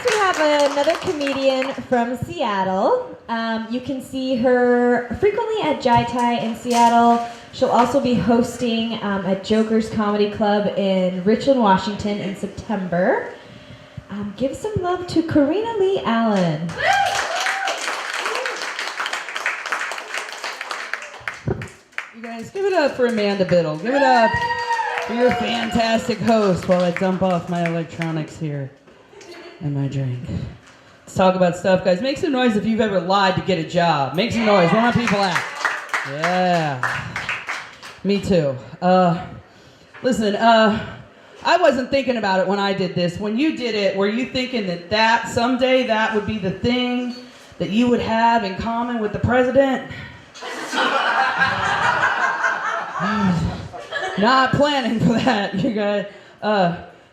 Next, we have another comedian from Seattle. You can see her frequently at Jai Tai in Seattle. She'll also be hosting at Joker's Comedy Club in Richland, Washington in September. Give some love to Corrina Lee Allen. You guys, give it up for Amanda Biddle. Give it up for your fantastic host while I dump off my electronics here and my drink. Let's talk about stuff, guys. Make some noise if you've ever lied to get a job. Make some noise. Where are my people at? Yeah. Me too. Listen, I wasn't thinking about it when I did this. When you did it, were you thinking that someday that would be the thing that you would have in common with the president? Not planning for that, you guys.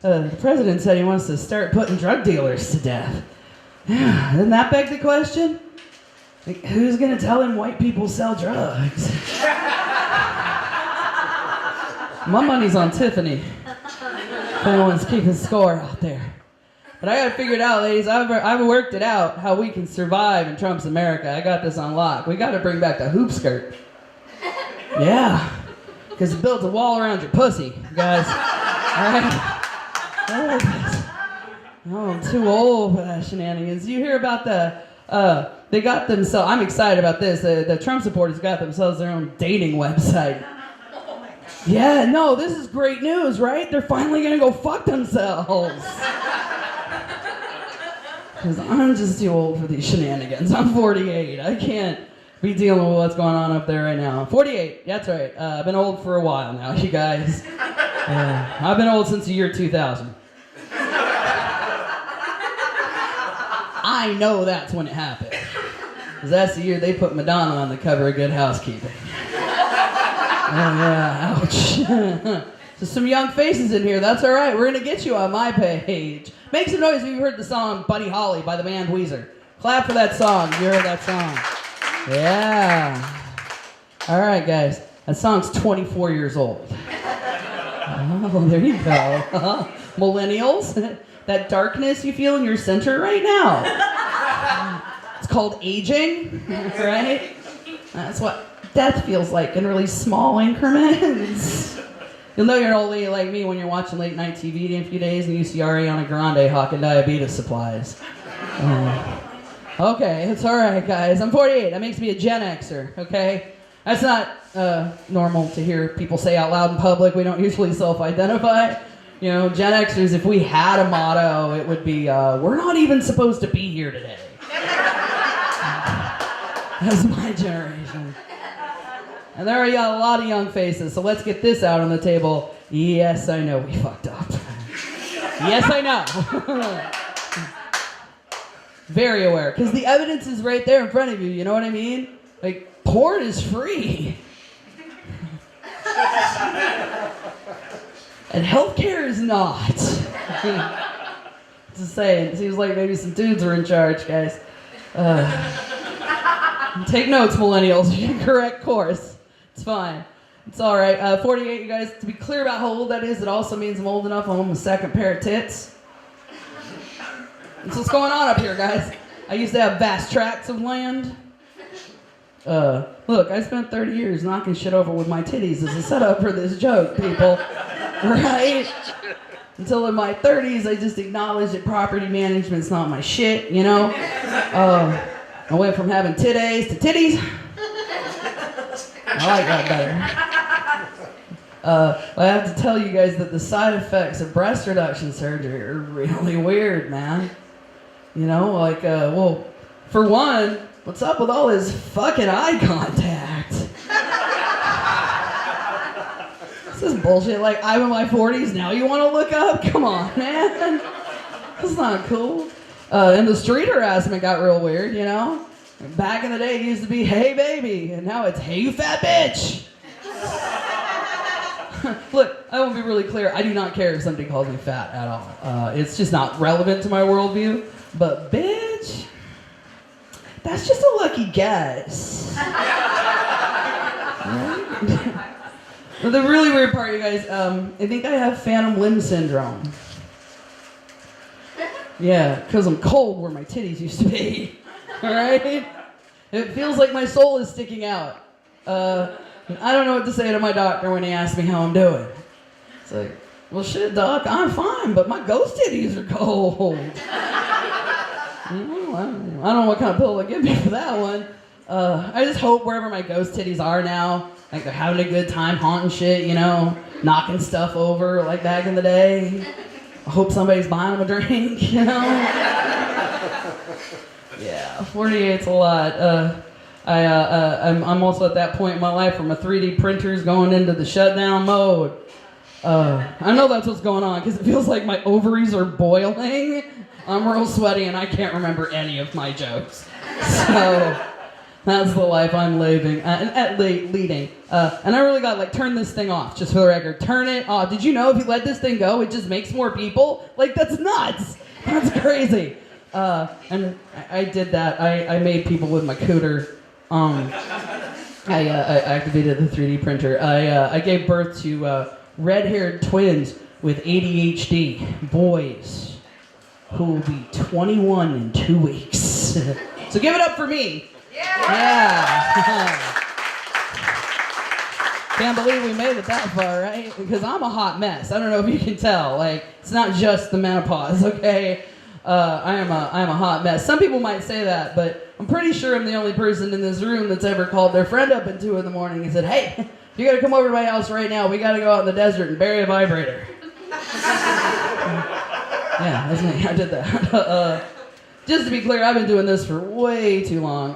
The president said he wants to start putting drug dealers to death. Yeah, doesn't that beg the question? Like, who's gonna tell him white people sell drugs? My money's on Tiffany. If anyone's keeping score out there. But I got it figured out, ladies. I've worked it out how we can survive in Trump's America. I got this on lock. We got to bring back the hoop skirt. Yeah. Because it builds a wall around your pussy, guys. All right? Oh, I'm too old for that shenanigans. You hear about they got themselves, I'm excited about this. The Trump supporters got themselves their own dating website. Yeah, no, this is great news, right? They're finally gonna go fuck themselves. Because I'm just too old for these shenanigans. I'm 48. I can't be dealing with what's going on up there right now. 48, that's right. I've been old for a while now, you guys. I've been old since the year 2000. I know that's when it happened. Because that's the year they put Madonna on the cover of Good Housekeeping. Oh yeah, ouch. So some young faces in here, that's all right. We're gonna get you on my page. Make some noise if you've heard the song Buddy Holly by the band Weezer. Clap for that song if you heard that song. Yeah. All right, guys. That song's 24 years old. Oh, there you go. Millennials, that darkness you feel in your center right now. It's called aging, right? That's what death feels like in really small increments. You'll know you're an old lady like me when you're watching late night TV in a few days and you see Ariana Grande hawking diabetes supplies. Okay, it's all right, guys. I'm 48. That makes me a Gen Xer, okay? That's not normal to hear people say out loud in public. We don't usually self-identify. You know, Gen Xers, if we had a motto, it would be, we're not even supposed to be here today. That's my generation. And there are a lot of young faces, so let's get this out on the table. Yes, I know we fucked up. Yes, I know. Very aware, because the evidence is right there in front of you, you know what I mean? Like, porn is free. And healthcare is not. Just saying, it seems like maybe some dudes are in charge, guys. Take notes, millennials. You're in correct course. It's fine. It's all right. 48, you guys. To be clear about how old that is, it also means I'm old enough. I'm on the second pair of tits. That's what's going on up here, guys. I used to have vast tracts of land. Look, I spent 30 years knocking shit over with my titties as a setup for this joke, people. Right? Until in my 30s, I just acknowledged that property management's not my shit, you know? I went from having titties to titties. I like that better. I have to tell you guys that the side effects of breast reduction surgery are really weird, man. You know, like, well, for one, what's up with all this fucking eye contact? This is bullshit. Like, I'm in my 40s, now you want to look up? Come on, man. That's not cool. And the street harassment got real weird, you know? Back in the day, it used to be, hey, baby. And now it's, hey, you fat bitch. Look, I want to be really clear. I do not care if somebody calls me fat at all. It's just not relevant to my worldview. But, bitch, that's just a lucky guess. But the really weird part, you guys, I think I have phantom limb syndrome. Yeah, because I'm cold where my titties used to be. All right? It feels like my soul is sticking out. I don't know what to say to my doctor when he asks me how I'm doing. It's like, well, shit, doc, I'm fine, but my ghost titties are cold. I don't know what kind of pill to give me for that one. I just hope wherever my ghost titties are now, like they're having a good time haunting shit, you know, knocking stuff over like back in the day. I hope somebody's buying them a drink, you know? Yeah, 48's a lot. I'm also at that point in my life where my 3D printer's going into the shutdown mode. I know that's what's going on because it feels like my ovaries are boiling. I'm real sweaty and I can't remember any of my jokes. So that's the life I'm living, leading. And I really got turn this thing off, just for the record. Turn it off. Did you know if you let this thing go, it just makes more people? That's nuts. That's crazy. And I did that. I made people with my cooter. I activated the 3D printer. I gave birth to red-haired twins with ADHD, boys, who will be 21 in 2 weeks. So give it up for me. Yeah. Can't believe we made it that far, right? Because I'm a hot mess. I don't know if you can tell. It's not just the menopause, okay? I am a hot mess. Some people might say that, but I'm pretty sure I'm the only person in this room that's ever called their friend up at 2 in the morning and said, hey, you gotta come over to my house right now. We gotta go out in the desert and bury a vibrator. Yeah, that's me. I did that. Just to be clear, I've been doing this for way too long.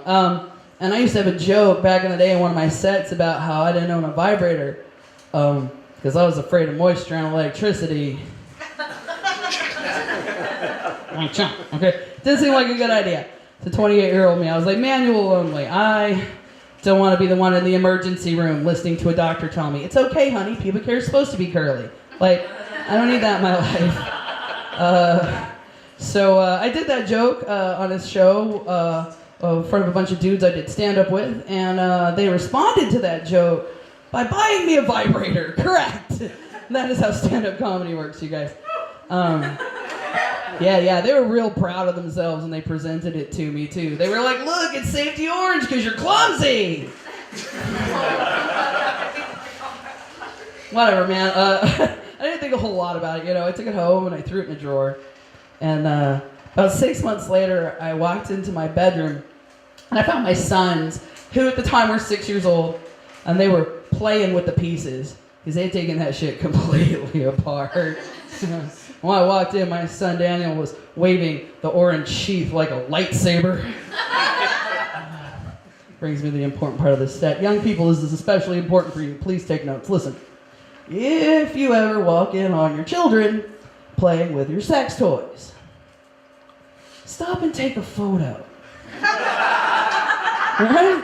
And I used to have a joke back in the day in one of my sets about how I didn't own a vibrator because I was afraid of moisture and electricity. Okay, didn't seem like a good idea. To 28-year-old me, I was like, manual only. I don't want to be the one in the emergency room listening to a doctor tell me, it's okay, honey, pubic hair is supposed to be curly. I don't need that in my life. So I did that joke on his show in front of a bunch of dudes I did stand-up with, and they responded to that joke by buying me a vibrator. Correct. That is how stand-up comedy works, you guys. Yeah, they were real proud of themselves when they presented it to me, too. They were like, look, it's safety orange because you're clumsy. Whatever, man. I didn't think a whole lot about it, I took it home and I threw it in a drawer. And about 6 months later, I walked into my bedroom and I found my sons, who at the time were 6 years old, and they were playing with the pieces because they'd taken that shit completely apart. When I walked in, my son Daniel was waving the orange sheath like a lightsaber. Brings me to the important part of this set. Young people, this is especially important for you. Please take notes. Listen. If you ever walk in on your children playing with your sex toys, stop and take a photo. Right?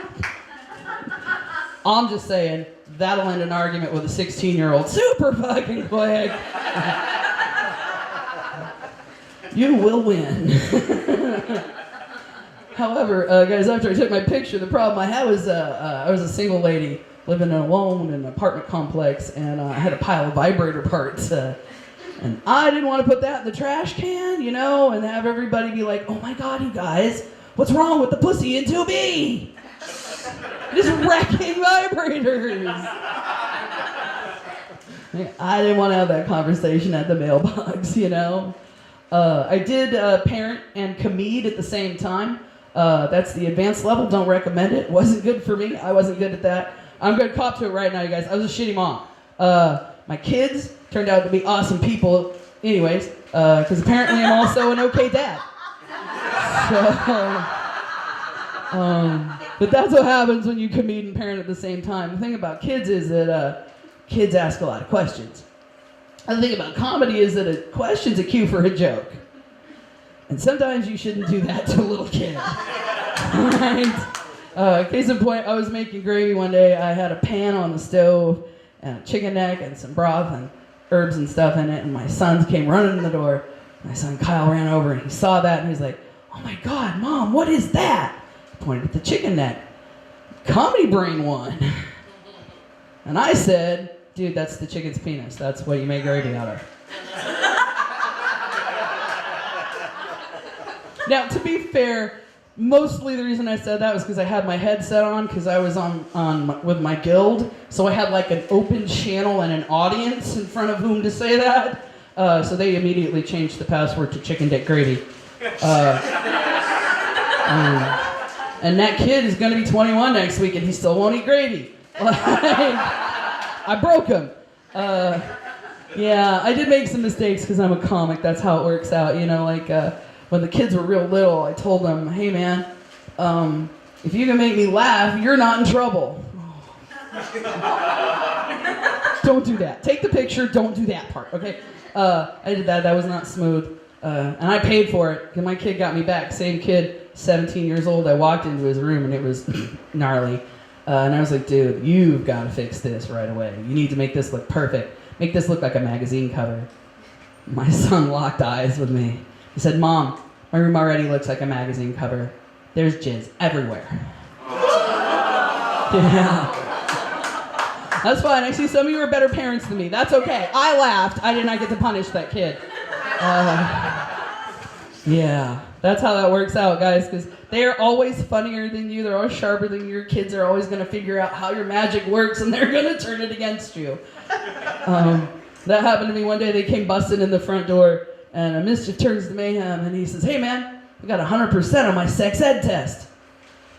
I'm just saying, that'll end an argument with a 16-year-old super fucking quick. You will win. However, guys, after I took my picture, the problem I had was I was a single lady living alone in an apartment complex, and I had a pile of vibrator parts. And I didn't want to put that in the trash can, and have everybody be like, oh my God, you guys, what's wrong with the pussy in 2B? Just wrecking vibrators. I didn't want to have that conversation at the mailbox, I did parent and comede at the same time. That's the advanced level. Don't recommend it. Wasn't good for me. I wasn't good at that. I'm going to cop to it right now, you guys. I was a shitty mom. My kids turned out to be awesome people anyways, because apparently I'm also an okay dad. But that's what happens when you comede and parent at the same time. The thing about kids is that kids ask a lot of questions. And the thing about comedy is that a question's a cue for a joke. And sometimes you shouldn't do that to a little kid. Right? Case in point, I was making gravy one day. I had a pan on the stove and a chicken neck and some broth and herbs and stuff in it. And my sons came running in the door. My son Kyle ran over and he saw that and he's like, oh my God, Mom, what is that? I pointed at the chicken neck. Comedy Brain won. And I said, dude, that's the chicken's penis. That's what you make gravy out of. Now, to be fair, mostly the reason I said that was because I had my headset on because I was with my guild, so I had like an open channel and an audience in front of whom to say that. So they immediately changed the password to Chicken Dick Gravy. And that kid is going to be 21 next week, and he still won't eat gravy. I broke him. Yeah, I did make some mistakes because I'm a comic. That's how it works out, you know, like when the kids were real little, I told them, hey man, if you can make me laugh, you're not in trouble. Don't do that. Take the picture, don't do that part, okay? I did that was not smooth. And I paid for it, because my kid got me back. Same kid, 17 years old, I walked into his room and it was gnarly. And I was like, dude, you've got to fix this right away. You need to make this look perfect. Make this look like a magazine cover. My son locked eyes with me. He said, Mom, my room already looks like a magazine cover. There's jizz everywhere. Yeah. That's fine. I see some of you are better parents than me. That's okay. I laughed. I did not get to punish that kid. Yeah. That's how that works out, guys, because they are always funnier than you. They're always sharper than you. Your kids are always going to figure out how your magic works, and they're going to turn it against you. That happened to me one day. They came busting in the front door, and Mischief turns to Mayhem, and he says, hey, man, I got 100% on my sex ed test.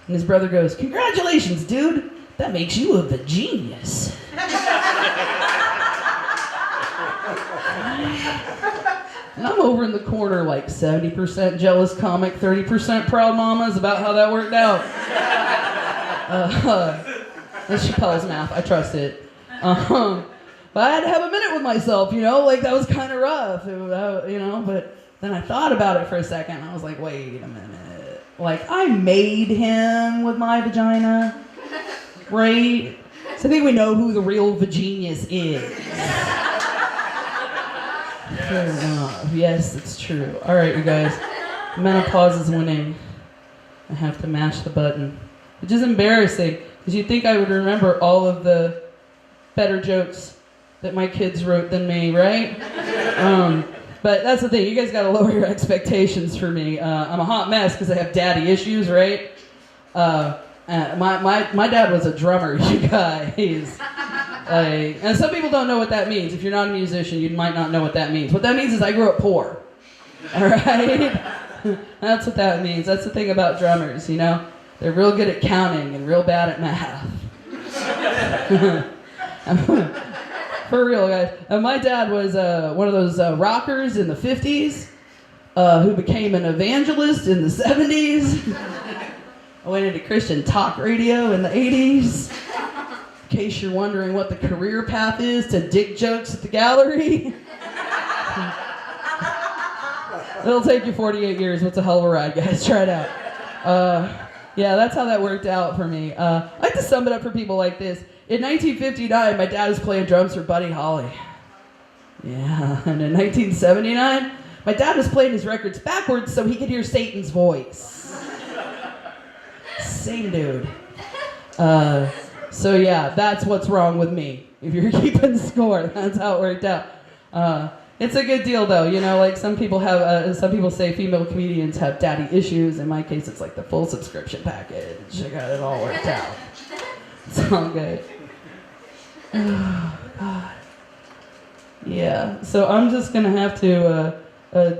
And his brother goes, congratulations, dude. That makes you a genius. And I'm over in the corner like 70% jealous comic, 30% proud mama is about how that worked out. That's Chappelle's math. I trust it. But I had to have a minute with myself, you know, like that was kind of rough, you know, but then I thought about it for a second. I was like, wait a minute. Like, I made him with my vagina, right? So I think we know who the real vagenius is. Fair enough. Yes, it's true. All right, you guys. Menopause is winning. I have to mash the button. Which is embarrassing, because you'd think I would remember all of the better jokes that my kids wrote than me, right? But that's the thing. You guys got to lower your expectations for me. I'm a hot mess because I have daddy issues, right? My dad was a drummer, you guys. And some people don't know what that means. If you're not a musician, you might not know what that means. What that means is I grew up poor. All right? That's what that means. That's the thing about drummers, you know? They're real good at counting and real bad at math. For real, guys. My dad was one of those rockers in the 50s who became an evangelist in the 70s. I went into Christian talk radio in the 80s. In case you're wondering what the career path is to dick jokes at the gallery. It'll take you 48 years. What's a hell of a ride, guys? Try it out. Yeah, that's how that worked out for me. I like to sum it up for people like this. In 1959, my dad was playing drums for Buddy Holly. Yeah, and in 1979, my dad was playing his records backwards so he could hear Satan's voice. Same dude. So yeah, that's what's wrong with me. If you're keeping score, that's how it worked out. It's a good deal though, you know, like some people say female comedians have daddy issues. In my case, it's like the full subscription package. I got it all worked out. It's all good. Oh, God. Yeah, so I'm just gonna have to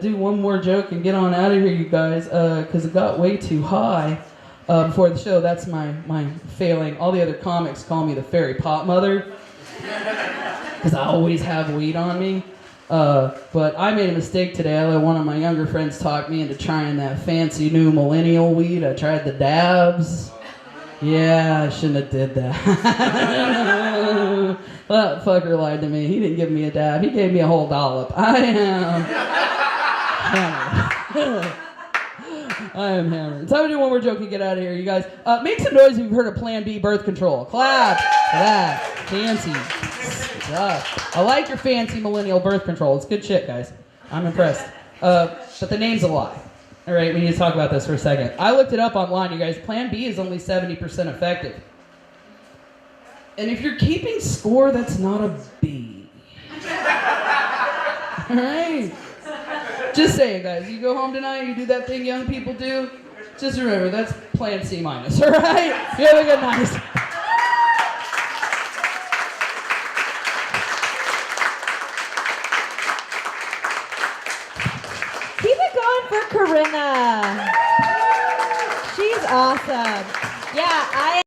do one more joke and get on out of here, you guys, because it got way too high before the show. That's my failing. All the other comics call me the fairy pot mother because I always have weed on me. But I made a mistake today. I let one of my younger friends talk me into trying that fancy new millennial weed. I tried the dabs. Yeah, I shouldn't have did that. That fucker lied to me. He didn't give me a dab. He gave me a whole dollop. I am hammered. I am hammered. Time to do one more joke and get out of here, you guys. Make some noise if you've heard of Plan B birth control. Clap for that. Fancy stuff. I like your fancy millennial birth control. It's good shit, guys. I'm impressed. But the name's a lie. All right, we need to talk about this for a second. I looked it up online, you guys. Plan B is only 70% effective. And if you're keeping score, that's not a B. All right? Just saying, guys. You go home tonight, you do that thing young people do. Just remember, that's plan C minus, all right? You have a good night. Keep it going for Corrina. She's awesome. Yeah,